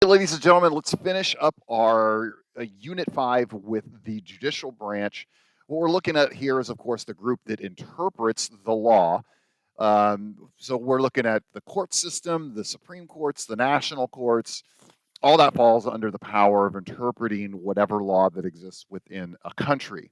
ladies and gentlemen, let's finish up our Unit 5 with the judicial branch. What we're looking at here is, of course, the group that interprets the law. So we're looking at the court system, the Supreme Courts, the national courts. All that falls under the power of interpreting whatever law that exists within a country.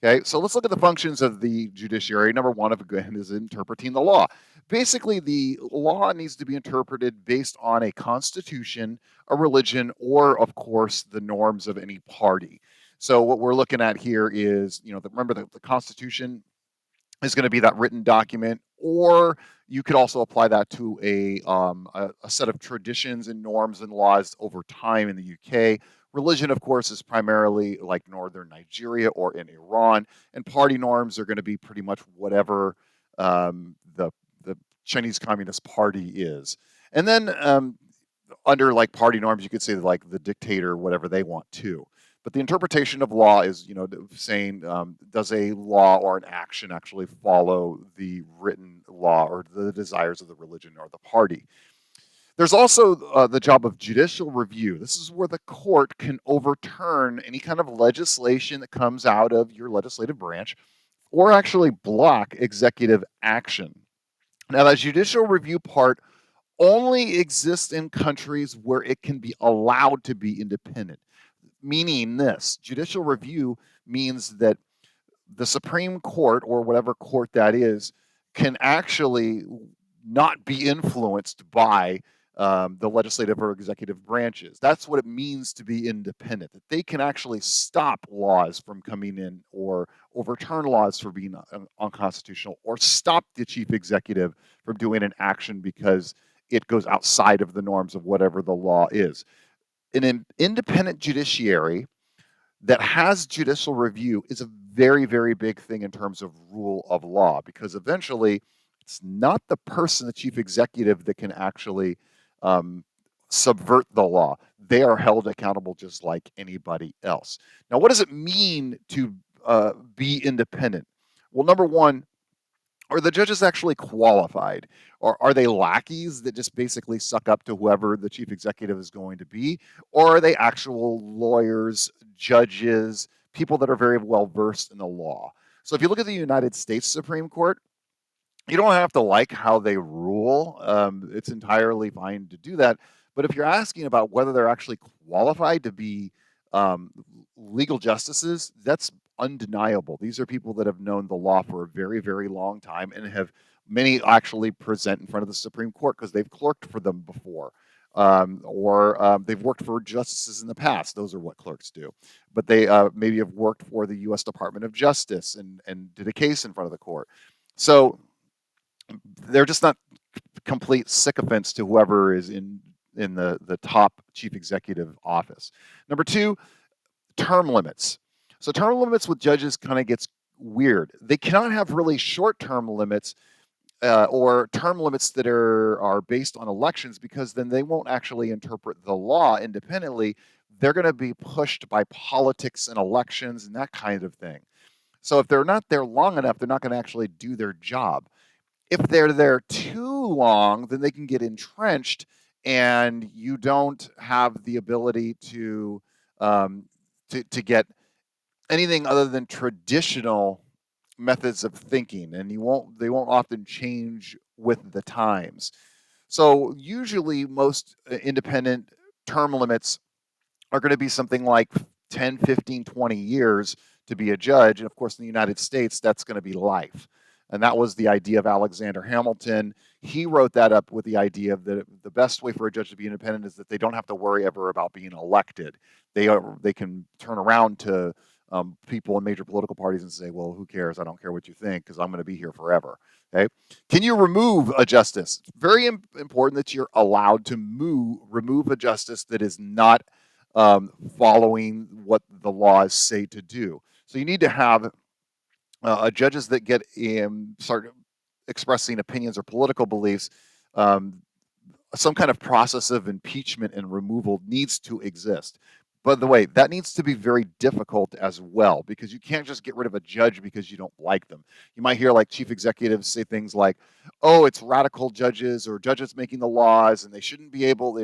Okay, so let's look at the functions of the judiciary. Number one, again, is interpreting the law. Basically, the law needs to be interpreted based on a constitution, a religion, or, of course, the norms of any party. So what we're looking at here is, remember the Constitution is going to be that written document, or you could also apply that to a set of traditions and norms and laws over time in the UK. Religion, of course, is primarily like northern Nigeria or in Iran, and party norms are going to be pretty much whatever the Chinese Communist Party is. And then under like party norms, you could say like the dictator, whatever they want to. But the interpretation of law is, saying does a law or an action actually follow the written law or the desires of the religion or the party? There's also the job of judicial review. This is where the court can overturn any kind of legislation that comes out of your legislative branch or actually block executive action. Now, that judicial review part only exists in countries where it can be allowed to be independent. Meaning this, judicial review means that the Supreme Court or whatever court that is can actually not be influenced by the legislative or executive branches. That's what it means to be independent, that they can actually stop laws from coming in or overturn laws for being unconstitutional or stop the chief executive from doing an action because it goes outside of the norms of whatever the law is. An independent judiciary that has judicial review is a very, very big thing in terms of rule of law, because eventually it's not the person, the chief executive, that can actually subvert the law. They are held accountable just like anybody else. Now, what does it mean to be independent? Well, number one, are the judges actually qualified? Or are they lackeys that just basically suck up to whoever the chief executive is going to be? Or are they actual lawyers, judges, people that are very well versed in the law? So if you look at the United States Supreme Court, you don't have to like how they rule. It's entirely fine to do that. But if you're asking about whether they're actually qualified to be um, legal justices, that's undeniable. These are people that have known the law for a very, very long time and have many actually present in front of the Supreme Court because they've clerked for them before. Or they've worked for justices in the past. Those are what clerks do. But they maybe have worked for the U.S. Department of Justice and did a case in front of the court. So they're just not complete sycophants to whoever is in the top chief executive office. Number two, term limits. So term limits with judges kind of gets weird. They cannot have really short term limits or term limits that are based on elections, because then they won't actually interpret the law independently. They're going to be pushed by politics and elections and that kind of thing. So if they're not there long enough, they're not going to actually do their job. If they're there too long, then they can get entrenched, and you don't have the ability um, to get anything other than traditional methods of thinking, and they won't often change with the times. So usually most independent term limits are going to be something like 10, 15, 20 years to be a judge. And of course, in the United States, that's going to be life. And that was the idea of Alexander Hamilton. He wrote that up with the idea that the best way for a judge to be independent is that they don't have to worry ever about being elected. They can turn around to people in major political parties and say, well, who cares? I don't care what you think because I'm going to be here forever. Okay. Can you remove a justice? It's very important that you're allowed to remove a justice that is not following what the laws say to do. So you need to have judges that get start expressing opinions or political beliefs. Um, some kind of process of impeachment and removal needs to exist. By the way, that needs to be very difficult as well, because you can't just get rid of a judge because you don't like them. You might hear like chief executives say things like, oh, it's radical judges or judges making the laws and they shouldn't be able,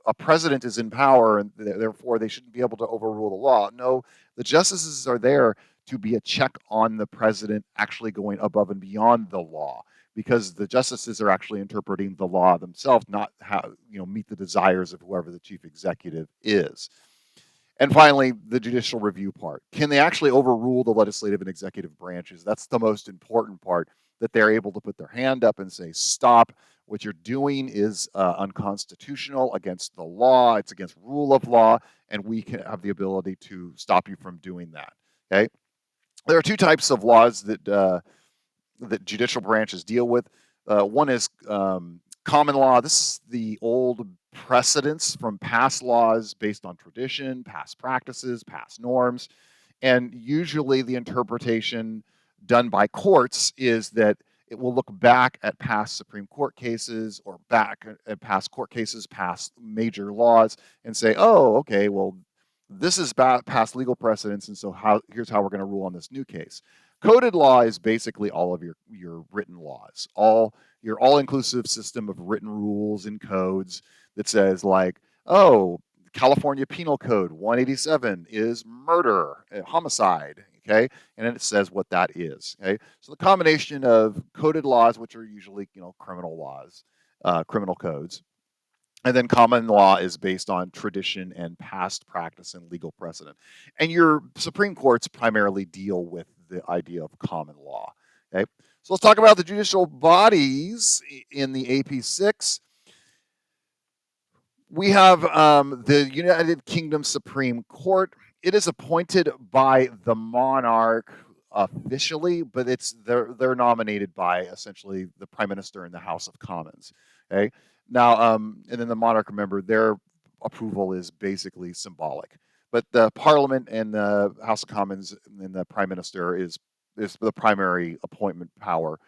a president is in power and therefore they shouldn't be able to overrule the law. No, the justices are there to be a check on the president actually going above and beyond the law, because the justices are actually interpreting the law themselves, not how, meet the desires of whoever the chief executive is. And finally, the judicial review part. Can they actually overrule the legislative and executive branches? That's the most important part, that they're able to put their hand up and say, stop, what you're doing is unconstitutional, against the law, it's against rule of law, and we can have the ability to stop you from doing that. Okay. There are two types of laws that judicial branches deal with. One is common law. This is the old precedents from past laws based on tradition, past practices, past norms. And usually the interpretation done by courts is that it will look back at past Supreme Court cases or back at past court cases, past major laws, and say, oh, okay, well, this is past legal precedents, and so here's how we're going to rule on this new case. Coded law is basically all of your written laws, your all-inclusive system of written rules and codes that says, like, oh, California Penal Code 187 is murder, homicide, okay? And then it says what that is, okay? So the combination of coded laws, which are usually, criminal laws, criminal codes, and then common law is based on tradition and past practice and legal precedent. And your Supreme Courts primarily deal with the idea of common law, okay? So let's talk about the judicial bodies in the AP6. We have the United Kingdom Supreme Court. It is appointed by the monarch officially, but they're nominated by essentially the Prime Minister and the House of Commons. Okay. Now, and then the monarch, remember, their approval is basically symbolic, but the Parliament and the House of Commons and the Prime Minister is the primary appointment power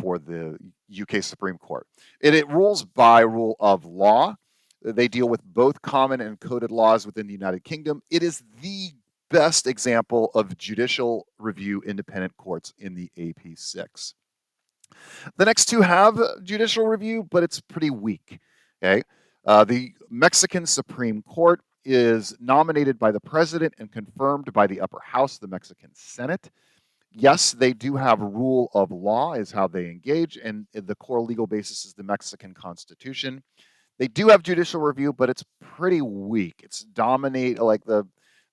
for the UK Supreme Court. It rules by rule of law. They deal with both common and coded laws within the United Kingdom. It is the best example of judicial review independent courts in the AP6. The next two have judicial review, but it's pretty weak. Okay, the Mexican Supreme Court is nominated by the president and confirmed by the upper house, the Mexican Senate. Yes, they do have rule of law is how they engage, and the core legal basis is the Mexican Constitution. They do have judicial review, but it's pretty weak. It's like the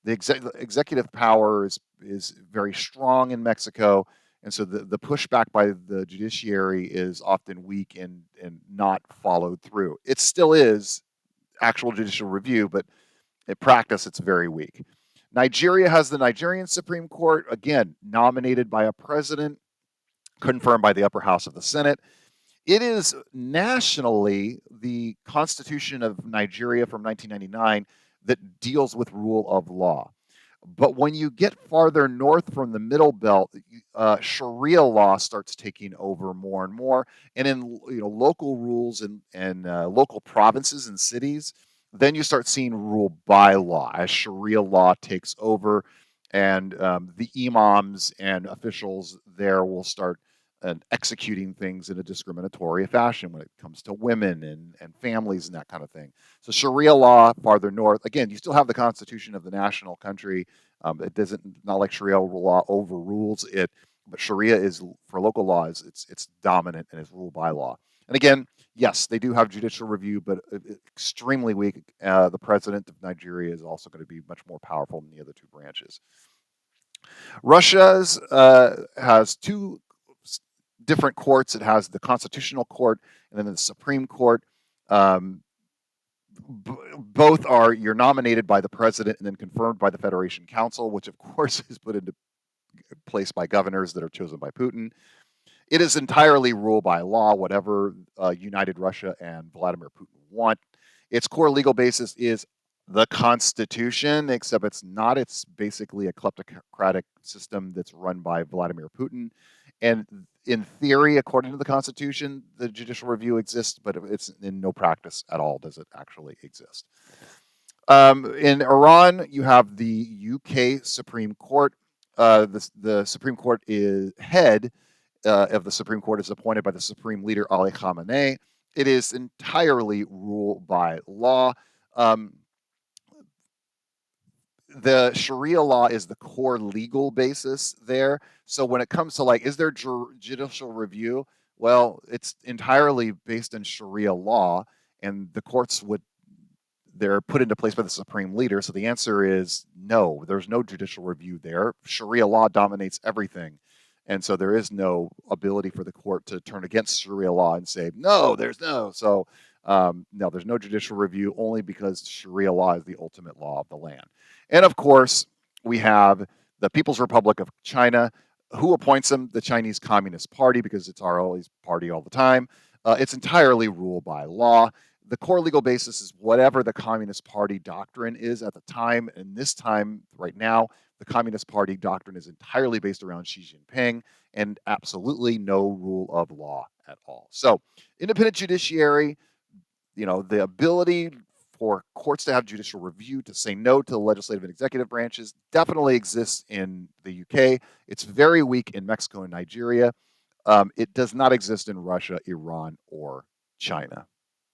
executive power is very strong in Mexico, and so the pushback by the judiciary is often weak and not followed through. It still is actual judicial review, but in practice, it's very weak. Nigeria has the Nigerian Supreme Court, again, nominated by a president, confirmed by the upper house of the Senate. It is nationally the Constitution of Nigeria from 1999 that deals with rule of law. But when you get farther north from the Middle Belt, Sharia law starts taking over more and more. And in local rules and local provinces and cities, then you start seeing rule by law as Sharia law takes over, and the imams and officials there will start executing things in a discriminatory fashion when it comes to women and families and that kind of thing. So Sharia law farther north, again, you still have the constitution of the national country. It doesn't, not like Sharia law overrules it, but Sharia is, for local laws, it's dominant and is ruled by law. And again, yes, they do have judicial review, but extremely weak. The president of Nigeria is also going to be much more powerful than the other two branches. Russia's has two different courts. It has the Constitutional Court and then the Supreme Court. Both you're nominated by the president and then confirmed by the Federation Council, which of course is put into place by governors that are chosen by Putin. It is entirely ruled by law, whatever United Russia and Vladimir Putin want. Its core legal basis is the Constitution, except it's not. It's basically a kleptocratic system that's run by Vladimir Putin. And in theory, according to the Constitution, the judicial review exists, but it's in no practice at all does it actually exist. In Iran, you have the UK Supreme Court. The Supreme Court head of the Supreme Court is appointed by the Supreme Leader Ali Khamenei. It is entirely rule by law. Um, the Sharia law is the core legal basis there. So when it comes to like, is there judicial review? Well, it's entirely based in Sharia law, and the courts would they're put into place by the supreme leader. So the answer is no. There's no judicial review there. Sharia law dominates everything. And so there is no ability for the court to turn against Sharia law and say, no, there's no. So, no, there's no judicial review only because Sharia law is the ultimate law of the land. And of course, we have the People's Republic of China. Who appoints them? The Chinese Communist Party, because it's our always party all the time. It's entirely ruled by law. The core legal basis is whatever the Communist Party doctrine is at the time. And this time, right now, the Communist Party doctrine is entirely based around Xi Jinping and absolutely no rule of law at all. So, independent judiciary, the ability for courts to have judicial review, to say no to the legislative and executive branches, definitely exists in the UK. It's very weak in Mexico and Nigeria. It does not exist in Russia, Iran, or China.